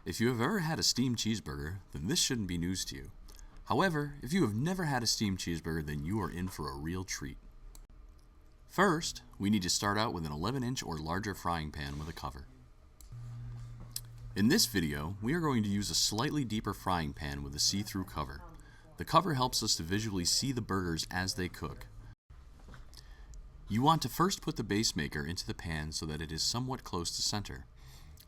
If you have ever had a steamed cheeseburger, then this shouldn't be news to you. However, if you have never had a steamed cheeseburger, then you are in for a real treat. First, we need to start out with an 11-inch or larger frying pan with a cover. In this video, we are going to use a slightly deeper frying pan with a see-through cover. The cover helps us to visually see the burgers as they cook. You want to first put the base maker into the pan so that it is somewhat close to center.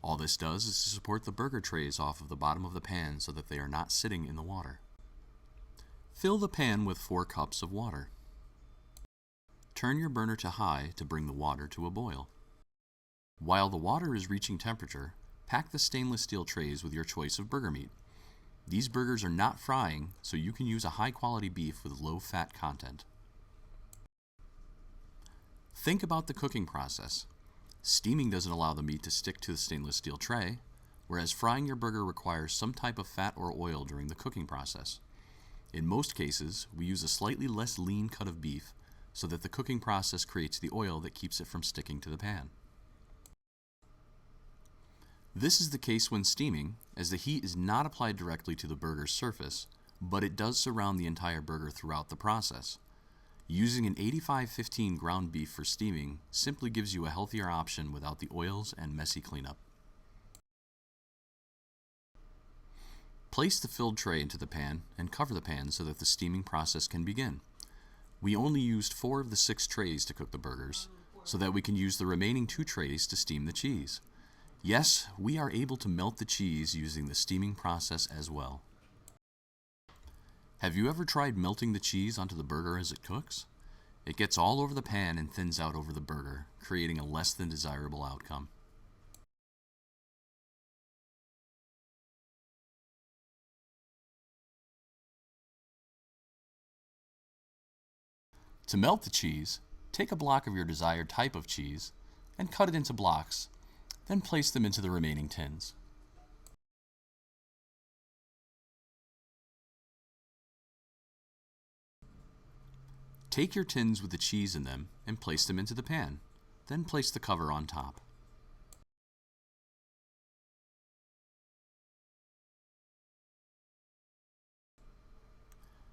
All this does is to support the burger trays off of the bottom of the pan so that they are not sitting in the water. Fill the pan with 4 cups of water. Turn your burner to high to bring the water to a boil. While the water is reaching temperature, pack the stainless steel trays with your choice of burger meat. These burgers are not frying, so you can use a high-quality beef with low fat content. Think about the cooking process. Steaming doesn't allow the meat to stick to the stainless steel tray, whereas frying your burger requires some type of fat or oil during the cooking process. In most cases, we use a slightly less lean cut of beef so that the cooking process creates the oil that keeps it from sticking to the pan. This is the case when steaming, as the heat is not applied directly to the burger's surface, but it does surround the entire burger throughout the process. Using an 85-15 ground beef for steaming simply gives you a healthier option without the oils and messy cleanup. Place the filled tray into the pan and cover the pan so that the steaming process can begin. We only used 4 of the 6 trays to cook the burgers, so that we can use the remaining 2 trays to steam the cheese. Yes, we are able to melt the cheese using the steaming process as well. Have you ever tried melting the cheese onto the burger as it cooks? It gets all over the pan and thins out over the burger, creating a less than desirable outcome. To melt the cheese, take a block of your desired type of cheese and cut it into blocks, then place them into the remaining tins. Take your tins with the cheese in them and place them into the pan, then place the cover on top.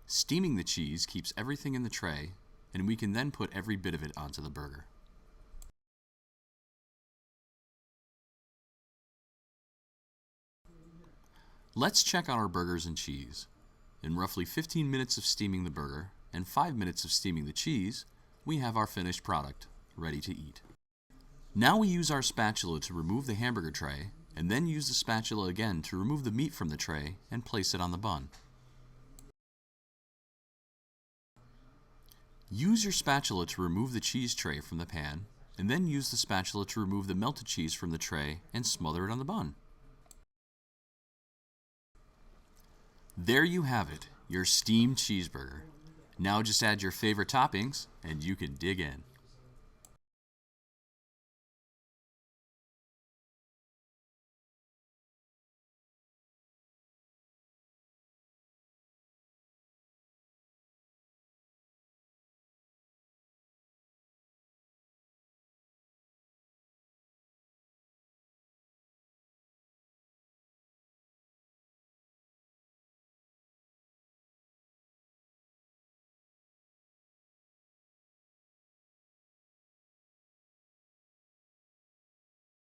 Steaming the cheese keeps everything in the tray, and we can then put every bit of it onto the burger. Let's check on our burgers and cheese. In roughly 15 minutes of steaming the burger and 5 minutes of steaming the cheese, we have our finished product, ready to eat. Now we use our spatula to remove the hamburger tray, and then use the spatula again to remove the meat from the tray and place it on the bun. Use your spatula to remove the cheese tray from the pan, and then use the spatula to remove the melted cheese from the tray and smother it on the bun. There you have it, your steamed cheeseburger. Now just add your favorite toppings and you can dig in.